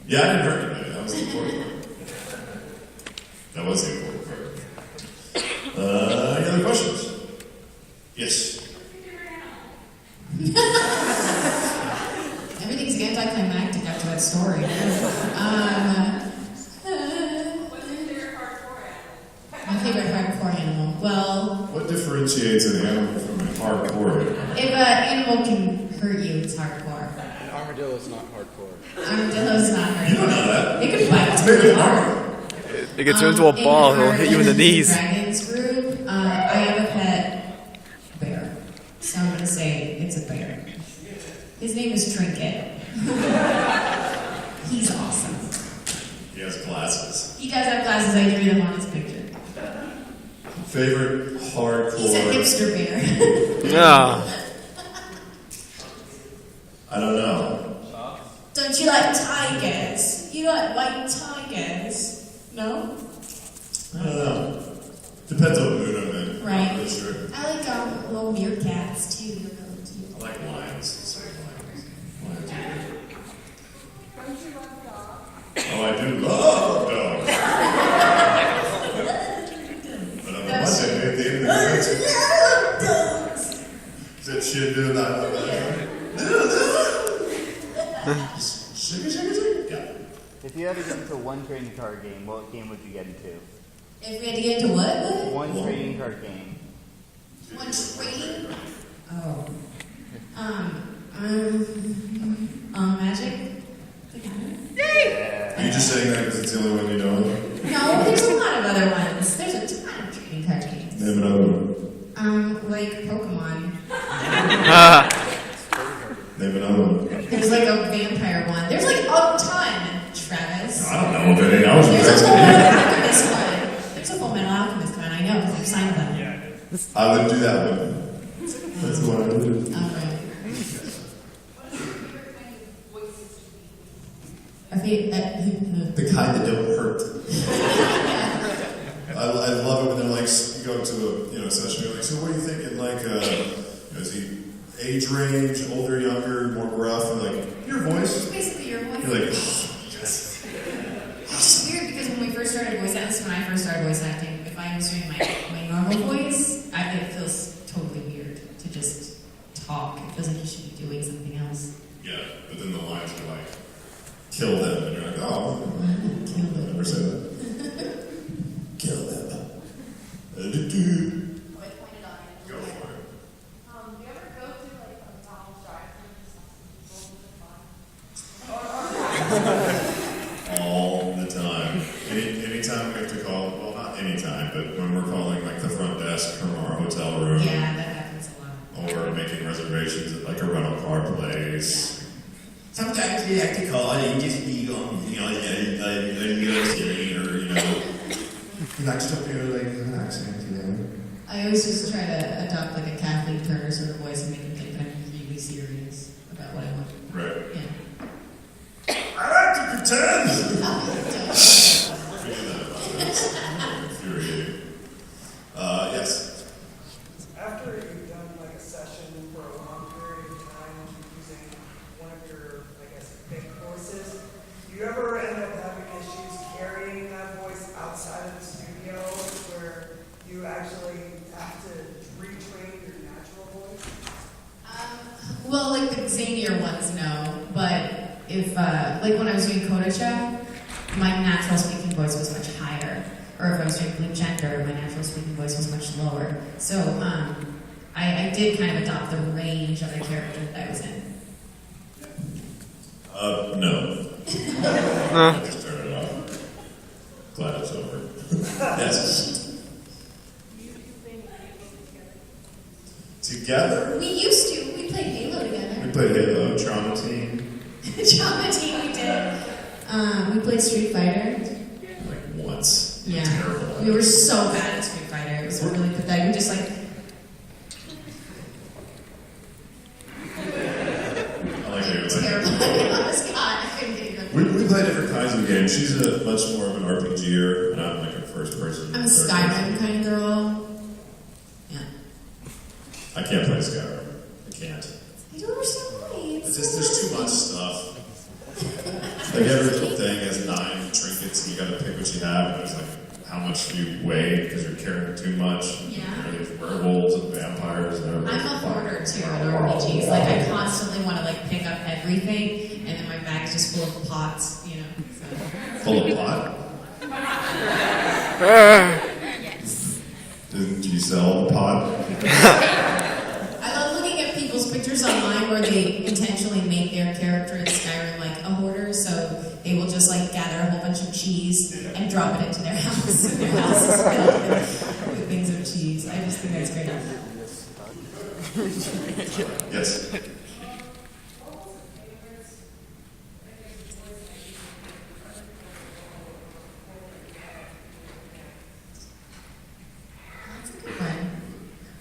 Yeah, I didn't hurt anybody. That was the important part. That was the important part. Any other questions? Yes. Everything's anticlimactic after that story. What's your favorite hardcore animal? My favorite hardcore animal. Well, What differentiates an animal from a hardcore animal? if an animal can hurt you, it's hardcore. An armadillo's not hardcore. Armadillo's not hardcore. You don't know that. It can bite It's really very hard. It gets turned into a ball, it'll hit you in the knees. Dragons group. I have a pet bear, so I'm gonna say it's a bear. His name is Trinket. He's awesome. He has glasses. He does have glasses. I drew them on his picture. Favorite hardcore. He's a hipster bear. Yeah. I don't know. Don't you like tigers? You like white tigers? No? I don't know. Depends on the mood I'm in. Right. I'm not sure. I like little meerkats too. They're really cute. I like lions. So lions. Lions are good. Don't you love dogs? Oh, I do love dogs. But I'm a Monday at the end of the Dogs. Is that shit doing that? Shigga, shigga, shigga. Yeah. If you had to get into one trading card game, what game would you get into? If we had to get into what? One trading card game. One trading? Oh. Magic? Yeah. Are you just saying that because it's the only one you know? No, there's a lot of other ones. There's a ton of trading card games. Name another one. Like Pokemon. Name another one. There's like a vampire one. There's like a ton, Travis. I don't know if any. I was There's a just Full Metal asking. Alchemist one. There's a Full Metal Alchemist one. I know because I've signed them. I would do that one. That's the one I would do. Okay. What's your favorite kind of voices to be? I think The kind that don't hurt. I love it when they're like, you go to a session, you're like, so what are you thinking? Like, is he age range, older, younger, more gruff? And like, your voice. basically your voice. You're like, oh, yes. It's weird because when we first started voice acting, when I first started voice acting, if I was doing my normal voice, it feels totally weird to just talk. It feels like you should be doing something else. Yeah, but then the lines are like, kill them. And you're like, oh, Kill I them. never say that. Kill them. What pointed on it? Go for it. Do you ever go to like a McDonald's drive-thru and talk to people All the time. Anytime we have to call, well, not anytime, but when we're calling like the front desk from our hotel room, Yeah, that happens a lot. or making reservations at like a rental car place. Sometimes we have to call and just be on, New York City or, Not just up here, like, with an accent, I always just try to adopt like a Kathleen Turner sort of voice and make them think I'm really serious about what I want. Right. Yeah. I like to pretend! Oh, We do that about this. Infuriating. Yes. After you've done like a session for a long period of time using one of your, big voices, do you ever end up having issues carrying that voice outside of the studio where you actually have to retrain your natural voice? Well, like the zanier ones, no. But if, like when I was doing Kodacha, my natural speaking voice was much higher. Or if I was doing Blue Gender, my natural speaking voice was much lower. So I did kind of adopt the range of the character that I was in. No. I just turned it off. Glad it's over. Yes. Do you play Halo together? Together? We used to. We played Halo We together. played Halo, Trauma Team, Trauma Team, we did. We played Street Fighter. like once. Yeah. Terrible. We were so bad at Street Fighter. It was really pathetic. We just like... I like how you like terrible. it. Oh, God, I couldn't get it. We play different kinds of games. She's a much more of an RPGer, and I'm like a first person. I'm a third Skyrim person. kind of girl. Yeah. I can't play Skyrim. I can't. I don't understand why. It's just, there's too much stuff. Like every little thing has 9 trinkets, and you got to pick what you have. And it's like how much do you weigh because you're carrying too much. Yeah. There's werewolves and vampires and everything. I'm a hoarder too at RPGs. Like I constantly want to like pick up everything, and then my bag's just full of pots, you know. So. Full of pot? Yes. Do you sell the pot? I love looking at people's pictures online where they intentionally make their character in Skyrim like a hoarder, so they will just like gather a whole bunch of cheese and drop it into their house, and their house is filled with things of cheese. I just think that's great. Yes.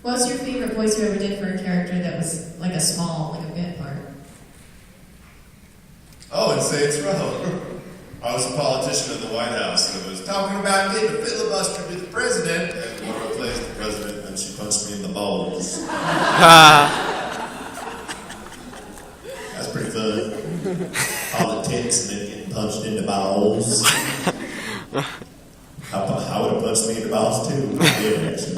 What was your favorite voice you ever did for a character that was like a small, like a bit part? Oh, and Saints Row. I was a politician in the White House and was talking about getting a filibuster to the president, and Laura plays the president, and she punched me in the balls. That's pretty fun. Politics and then getting punched in the balls. I would have punched me in the balls too. I did, actually.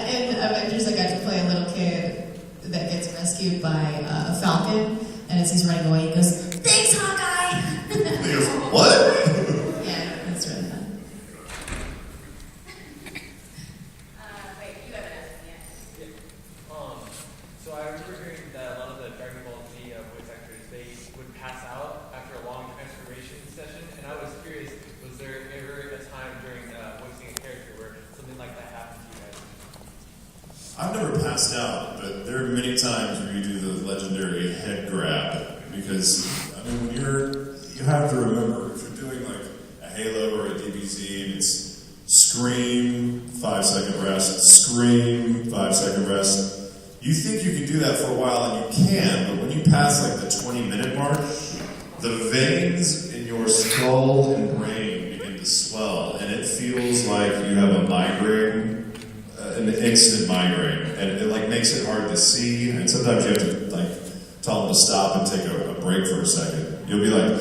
In Avengers, I got to play a little kid that gets rescued by a falcon, and as he's running away, he goes, "Thanks, Hawkeye!" He goes, what? Yeah, that's really fun. Wait, you haven't asked me yet. So I remember hearing that a lot of the Dragon Ball Z voice actors, they would pass out after a long transformation session, and I was curious, was there ever a time during voicing a character where something like that happened to you guys? I've never passed out, but there are many times where you do the legendary head grab, because, I mean, when you have to remember, if you're doing like a Halo or a DBZ, and it's scream, 5-second rest, scream, 5-second rest, you think you can do that for a while, and you can, but when you pass like the 20-minute mark, the veins in your skull and brain begin to swell, and it feels like you have a migraine, an instant migraine, and it like makes it hard to see, and sometimes you have to like tell them to stop and take a break for a second. You'll be like,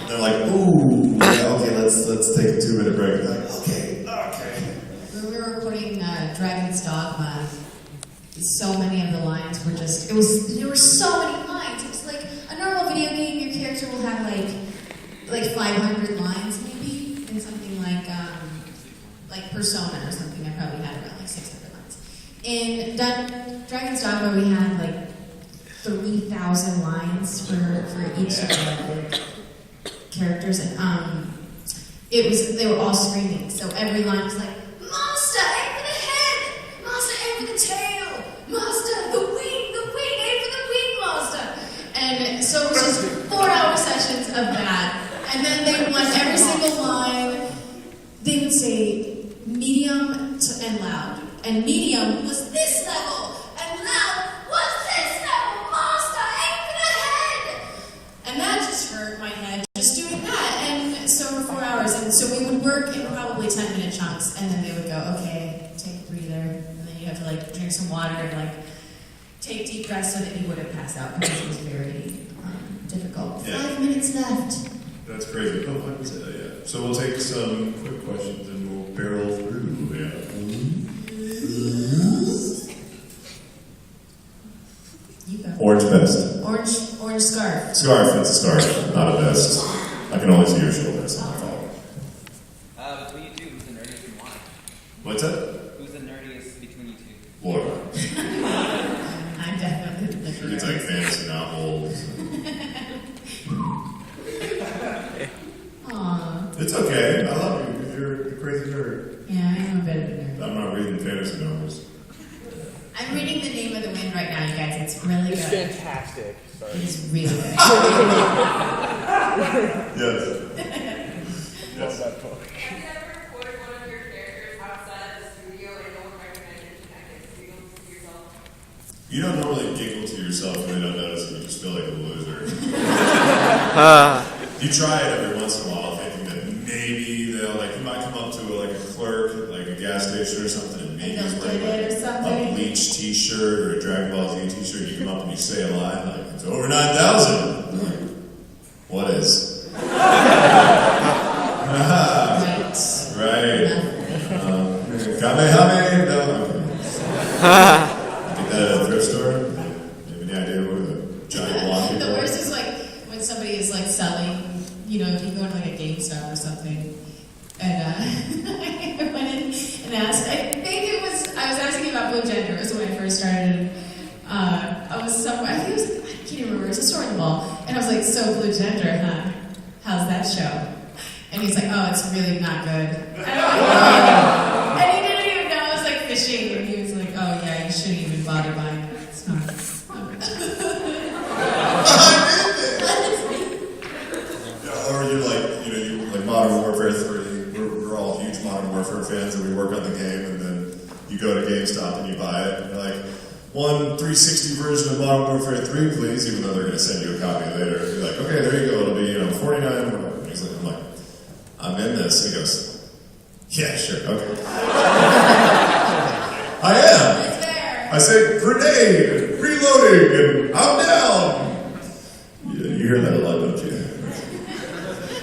they're like, ooh, yeah, okay, let's take a 2-minute break. Like, okay. When we were recording Dragon's Dogma, so many of the lines were just, there were so many lines. It was like a normal video game, your character will have like 500 lines maybe, in something like Persona or something. I probably had around like 600 lines. In Dragon's Dogma, we had like 3,000 lines for each of the characters, and they were all screaming. So every line was like, "Master, aim for the head! Master, aim for the tail! Master, the wing, aim for the wing, Master!" And so it was just 4-hour sessions of that. And then they went every single line. They would say medium and loud. And medium was this level, and loud was this level. Master, aim for the head! And that just hurt my head, just doing that. And so for 4 hours. And so we would work in probably 10-minute chunks, and then they would go, "Okay, take a breather." And then you have to like drink some water and like take deep breaths so that you wouldn't pass out, because it was very difficult. Yeah. 5 minutes left. That's crazy. Oh, what was it? Yeah. So we'll take some quick questions and we'll barrel through. Yeah. You go. Orange vest. Orange scarf. Scarf. It's a scarf, not a vest. I can only see your shoulders. It's not my fault. Between you two, who's the nerdiest and why? What's that? Who's the nerdiest between you two? Laura. I'm definitely the She reads like fantasy novels. Aww. It's okay. I love you. You're a crazy nerd. Yeah, I am a bit of a nerd. I'm not reading fantasy novels. I'm reading The Name of the Wind right now, you guys. It's really It's good. fantastic. Sorry. It is really good. Yes. Love that book. Have you ever recorded one of your characters outside of the studio and no one recognized it and giggled to yourself? You don't normally giggle to yourself when they don't notice and you just feel like a loser. You try it every once in a while, thinking that maybe they'll, like, you might come up to a clerk at like a gas station or something, and maybe And he's they'll wearing get it or like, a something. bleached T-shirt or a Dragon Ball Z T-shirt, you come up and you say a line like, "It's over 9,000." Like, what is? Right. Kamehameha. No. Get that at a thrift store. You have any idea where the giant block people The are? worst is like when somebody is like selling, you know, if you go into like a GameStop or something, and I went in and asked, I was asking about Blue Gender, it was when I first started, I was somewhere, I think it was, I can't even remember, it was a store in the mall, and I was like, "So Blue Gender, huh? How's that show?" And he's like, "Oh, it's really not good." And I'm like, "Oh." And he didn't even know I was like fishing, and he was like, "Oh yeah, you shouldn't even bother buying it. It's not." Or you're like, you like Modern Warfare 3. We're all huge Modern Warfare fans, and we work on the game, and then you go to GameStop and you buy it, and you're like, "One 360 version of Modern Warfare 3, please," even though they're going to send you a copy later. You're like, "Okay, there you go. It'll be, $49 or whatever." And he's like, I'm like, "I'm in this." And he goes, "Yeah, sure, okay." I am. It's there. I say, "Grenade, reloading, and I'm down." You hear that a lot, don't you?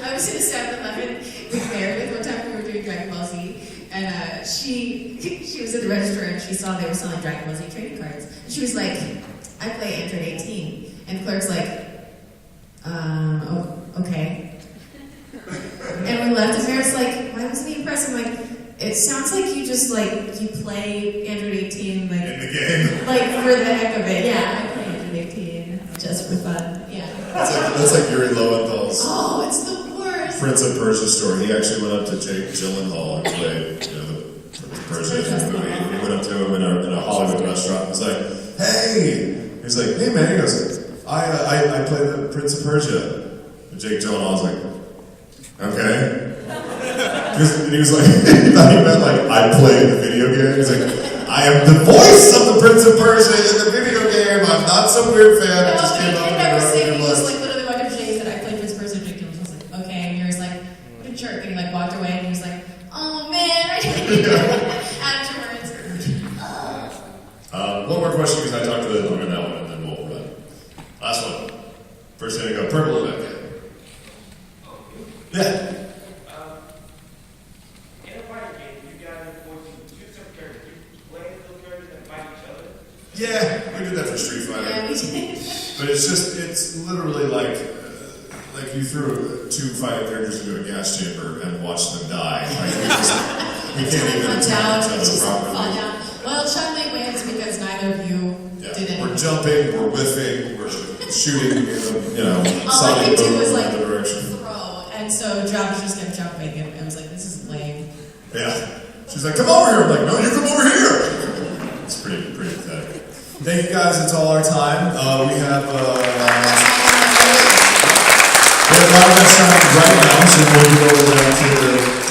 I was in a 7-Eleven with Meredith one time. We were doing Dragon Ball Z, and she was at the register and she saw they were selling Dragon Ball Z trading cards. And she was like, "I play Android 18," and the clerk's like, "Oh, okay." And we left, and Meredith's like, "Why wasn't he impressed?" I'm like, "It sounds like you just like you play Android 18 like In the game. like for the heck of it." "Yeah, I play Android 18 just for fun." Yeah. That's like Yuri Lowenthal's Oh, it's the worst. Prince of Persia story. He actually went up to Jake Gyllenhaal and played, the Prince of Persia in the movie. He went up to him in a Hollywood restaurant and was like, "Hey!" He's like, "Hey man," he goes, I play the Prince of Persia." And Jake Gyllenhaal was like, "Okay." And he was like, he thought he meant like, "I played the video game." He's like, "I am the voice of the Prince of Persia in the video game. I'm not some weird fan. I just came up He and never interrupted said, your he just life." like literally walked up to Jay and said, "I played Prince Person." Jake was like, "Okay." And he was like, "What a jerk." And he like walked away and he was like, "Oh man." Afterwards. One more question because I talked to the on that one and then we'll run. Last one. First thing to go. Purple event. Yeah. In a fighting game, you guys are forced to choose some characters. You play those characters and fight each other. Yeah, we did that for Street Fighter. Yeah, we did. But it's literally like you threw two fighting characters into a gas chamber and watched them die. Like we can't even attack each other properly. Well, Chun-Li wins because neither of you did anything. We're jumping, we're whiffing, we're shooting in the, All I sonic could do boom was in like the direction. throw, and so Travis just kept jumping, and I was like, "This is lame." Yeah. She's like, "Come over here." I'm like, "No, you come over here." It's pretty pathetic. Thank you guys. It's all our time. We have a lot of time right now, so we'll go over there to the